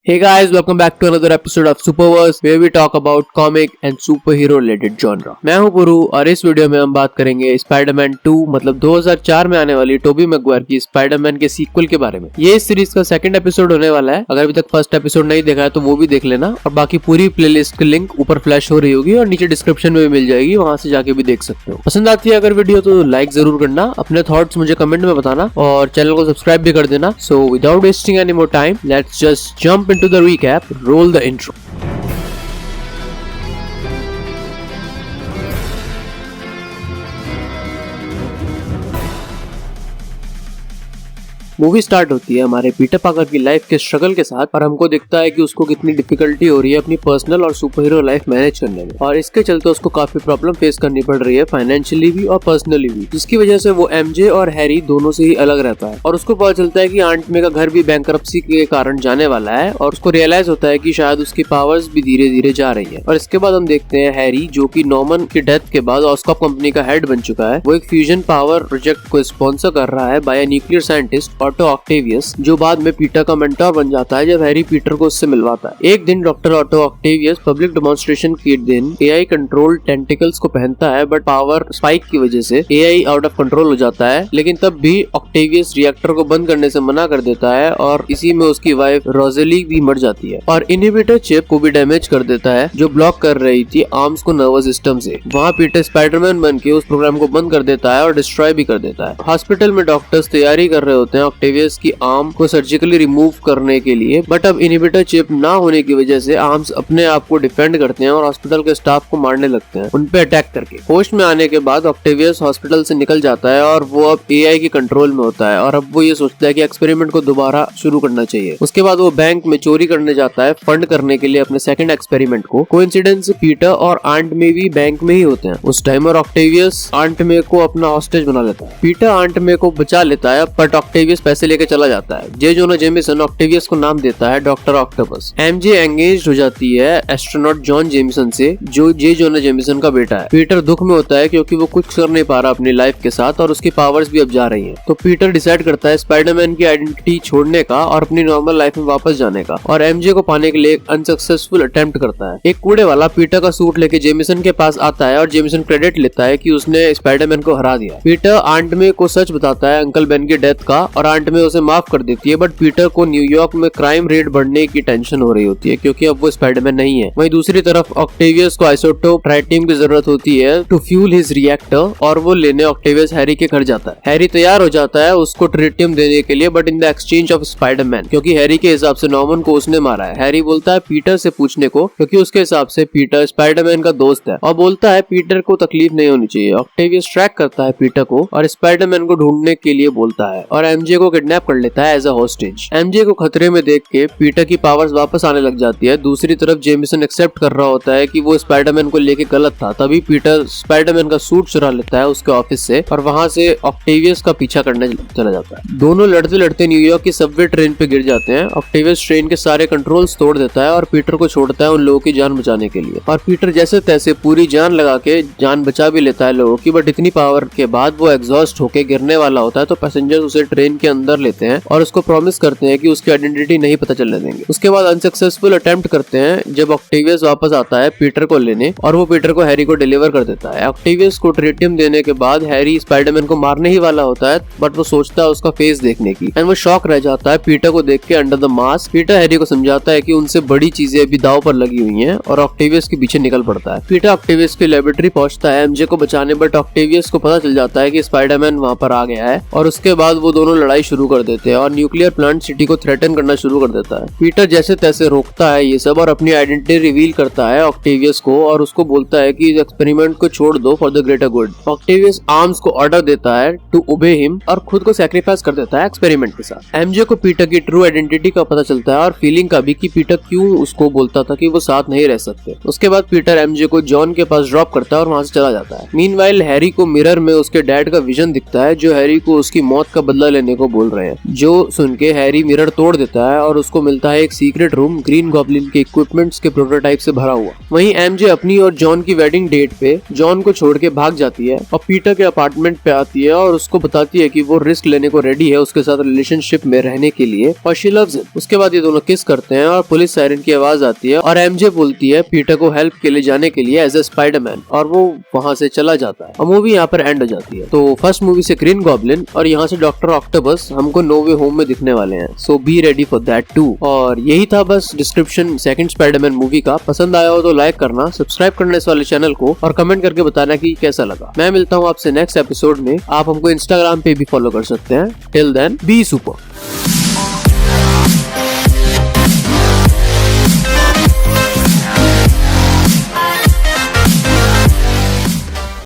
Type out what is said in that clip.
Hey guys, welcome back to another episode of Superverse where we talk about comic and superhero related genre. मैं हूं पुरु और इस video में हम बात करेंगे स्पाइडरमैन 2 मतलब 2004 में आने वाली टोबी मैगवायर की स्पाइडरमैन के सीक्वल के बारे में। ये इस सीरीज का सेकंड एपिसोड होने वाला है। अगर अभी तक फर्स्ट एपिसोड नहीं देखा है तो वो भी देख लेना और बाकी पूरी प्लेलिस्ट की लिंक ऊपर फ्लैश हो रही होगी और नीचे डिस्क्रिप्शन में भी मिल जाएगी, वहां से जाके भी देख सकते हो। पसंद आती है अगर वीडियो तो लाइक जरूर करना, अपने थॉट्स मुझे कमेंट में बताना और चैनल को सब्सक्राइब भी कर देना। So without wasting any more time, let's just jump into the recap. Roll the intro. Movie start होती है हमारे पीटर पार्कर की लाइफ के स्ट्रगल के साथ और हमको दिखता है कि उसको कितनी डिफिकल्टी हो रही है अपनी पर्सनल और सुपर हीरो लाइफ मैनेज करने में और इसके चलते उसको काफी प्रॉब्लम फेस करनी पड़ रही है फाइनेंशियली भी और पर्सनली भी, जिसकी वजह से वो एमजे और हैरी दोनों से ही अलग रहता है। और उसको पता चलता है कि आंट मे का घर भी बैंकरप्सी के कारण जाने वाला है और उसको रियलाइज होता है कि शायद उसकी पावर्स भी धीरे धीरे जा रही है। और इसके बाद हम देखते हैं हैरी जो कि नॉर्मन की डेथ के बाद ऑस्कॉप कंपनी का हेड बन चुका है। वो एक फ्यूजन पावर प्रोजेक्ट को स्पॉन्सर कर रहा है bye nuclear scientist Otto Octavius, जो बाद में पीटर का मेंटर बन जाता है जब हैरी पीटर को उससे मिलवाता है। एक दिन doctor Otto Octavius public demonstration के दिन एआई कंट्रोल टेंटिकल्स को पहनता है, बट पावर स्पाइक की वजह से एआई आउट ऑफ कंट्रोल हो जाता है। लेकिन तब भी ऑक्टेवियस रिएक्टर को बंद करने से मना कर देता है और इसी में उसकी वाइफ रोजेली भी मर जाती है और इनहिबिटर चिप को भी डैमेज कर देता है जो ब्लॉक कर रही थी आर्म्स को नर्वस सिस्टम से। वहाँ पीटर स्पाइडरमैन बन के उस प्रोग्राम को बंद कर देता है और डिस्ट्रॉय भी कर देता है। हॉस्पिटल में डॉक्टर्स तैयारी कर रहे होते हैं ऑक्टेवियस की आर्म को सर्जिकली रिमूव करने के लिए, बट अब इनहिबिटर चिप ना होने की वजह से आर्म्स अपने आप को डिफेंड करते हैं और हॉस्पिटल के स्टाफ को मारने लगते हैं उन पे अटैक करके। होश में आने के बाद ऑक्टेवियस हॉस्पिटल से निकल जाता है और वो अब एआई के कंट्रोल में होता है और अब वो ये सोचता है कि एक्सपेरिमेंट को दोबारा शुरू करना चाहिए। उसके बाद वो बैंक में चोरी करने जाता है फंड करने के लिए अपने सेकंड एक्सपेरिमेंट को। कोइंसिडेंस से पीटर और आंट मे भी बैंक में ही होते हैं उस टाइम और ऑक्टेवियस आंट मे को अपना हॉस्टेज बना लेता है। पीटर आंट मे को बचा लेता है बट ऑक्टेवियस पैसे लेके चला जाता है। जे जोना जेमिसन ऑक्टेवियस को नाम देता है डॉक्टर ऑक्टोपस। एमजे एंगेज हो जाती है एस्ट्रोनॉट जॉन जेमिसन से जो जे जोना जेमिसन का बेटा है। पीटर दुख में होता है क्योंकि वो कुछ कर नहीं पा रहा अपनी लाइफ के साथ और उसकी पावर्स भी अब जा रही हैं। तो पीटर डिसाइड करता है स्पाइडरमैन की आइडेंटिटी छोड़ने का और अपनी नॉर्मल लाइफ में वापस जाने का और एमजे को पाने के लिए एक अनसक्सेसफुल अटेम्प्ट करता है। एक कूड़े वाला पीटर का सूट लेके जेमिसन के पास आता है और जेमिसन क्रेडिट लेता है कि उसने स्पाइडरमैन को हरा दिया। पीटर आंट मे को सच बताता है अंकल बेन की डेथ का और आंट मे उसे माफ कर देती है, बट पीटर को न्यूयॉर्क में क्राइम रेट बढ़ने की टेंशन हो रही होती है क्योंकि अब वो स्पाइडरमैन नहीं है। वहीं दूसरी तरफ ऑक्टेवियस को आइसोटोप ट्राइटियम की जरूरत होती है टू फ्यूल हिज रिएक्टर और वो लेने ऑक्टेवियस हैरी के घर जाता है। हैरी तैयार हो जाता है उसको ट्रिटियम देने के लिए, but in the exchange of Spiderman, क्योंकि हैरी के हिसाब से नॉर्मन को उसने मारा है। हैरी बोलता है पीटर से पूछने को क्योंकि उसके हिसाब से पीटर स्पाइडरमैन का दोस्त है और बोलता है पीटर को तकलीफ नहीं होनी चाहिए। ऑक्टेवियस ट्रैक करता है पीटर को और स्पाइडरमैन को ढूंढने के लिए बोलता है और एमजे को किडनैप कर लेता है एज अ होस्टेज। एमजे को खतरे में देख के पीटर की पावर्स वापस आने लग जाती है। दूसरी तरफ जेमिसन एक्सेप्ट कर रहा होता है कि वो स्पाइडरमैन को लेके गलत था। तभी पीटर स्पाइडरमैन का सूट चुरा लेता है उसके ऑफिस से और वहां से ऑक्टेवियस का पीछा करने चला जाता है। दोनों लड़ते लड़ते न्यूयॉर्क की सबवे ट्रेन पे गिर जाते हैं। ऑक्टेवियस ट्रेन के सारे कंट्रोल्स तोड़ देता है और पीटर को छोड़ता है उन लोगों की जान बचाने के लिए और पीटर जैसे तैसे पूरी जान लगा के जान बचा भी लेता है लोगों की, बट इतनी पावर के बाद वो एग्जॉस्ट होके गिरने वाला होता है तो पैसेंजर्स उसे ट्रेन के अंदर लेते हैं और उसको प्रॉमिस करते हैं कि उसकी आइडेंटिटी नहीं पता चलने देंगे। उसके बाद अनसक्सेसफुल अटेम्प्ट करते हैं जब ऑक्टेवियस वापस आता है पीटर को लेने और वो पीटर को हैरी को डिलीवर कर देता है। ऑक्टेवियस को ट्रिटियम देने के बाद हैरी स्पाइडरमैन को मारने ही वाला होता है, बट वो सोचता है उसका फेस देखने की एंड वो शॉक रह जाता है पीटर को देख के under the mask. Peter Harry को समझाता है कि उनसे बड़ी चीजें अभी दांव पर लगी हुई हैं और ऑक्टेवियस के पीछे निकल पड़ता है। पीटर ऑक्टेवियस की लेबोरेटरी पहुंचता है एमजे को बचाने, बट ऑक्टेवियस को पता चल जाता है कि स्पाइडरमैन वहां पर आ गया है और उसके बाद वो दोनों लड़ाई शुरू कर देते हैं और न्यूक्लियर प्लांट सिटी को थ्रेटन करना शुरू कर देता है। पीटर जैसे तैसे रोकता है ये सब और अपनी आइडेंटिटी रिवील करता है ऑक्टेवियस को और उसको बोलता है कि इस एक्सपेरिमेंट को छोड़ दो for the greater good. Octavius arms को ऑर्डर देता है टू ओबे हिम और खुद को सैक्रिफाइस कर देता है एक्सपेरिमेंट के साथ। एमजे को पीटर की ट्रू आइडेंटिटी का पता चलता है और फीलिंग का भी कि पीटर क्यों उसको बोलता था कि वो साथ नहीं रह सकते। उसके बाद पीटर एमजे को जॉन के पास ड्रॉप करता है और वहां से चला जाता है। मीनवाइल हैरी को मिरर में उसके डैड का विजन दिखता है जो हैरी को उसकी मौत का बदला लेने को को बोल रहे हैं। जो सुन के हैरी मिरर तोड़ देता है और उसको मिलता है एक सीक्रेट रूम ग्रीन गॉब्लिन के इक्विपमेंट्स के प्रोटोटाइप से भरा हुआ। वहीं एमजे अपनी और जॉन की वेडिंग डेट पे जॉन को छोड़ के भाग जाती है और पीटर के अपार्टमेंट पे आती है और उसको बताती है कि वो रिस्क लेने को रेडी है उसके साथ रिलेशनशिप में रहने के लिए और शी लव्स हिम। उसके बाद ये दोनों किस करते हैं और पुलिस सायरन की आवाज आती है और एमजे बोलती है पीटर को हेल्प के लिए जाने के लिए एज ए स्पाइडरमैन और वो वहाँ से चला जाता है और मूवी यहाँ पर एंड हो जाती है। तो फर्स्ट मूवी से ग्रीन गॉब्लिन और यहाँ से डॉक्टर ऑक्टोपस हमको नो वे होम में दिखने वाले हैं, so be ready for that too. और यही था बस डिस्क्रिप्शन सेकंड स्पाइडरमैन मूवी का। पसंद आया हो तो लाइक करना, सब्सक्राइब करना इस वाले चैनल को और कमेंट करके बताना कि कैसा लगा। मैं मिलता हूँ आपसे नेक्स्ट एपिसोड में। आप हमको इंस्टाग्राम पे भी फॉलो कर सकते हैं। Till then be super.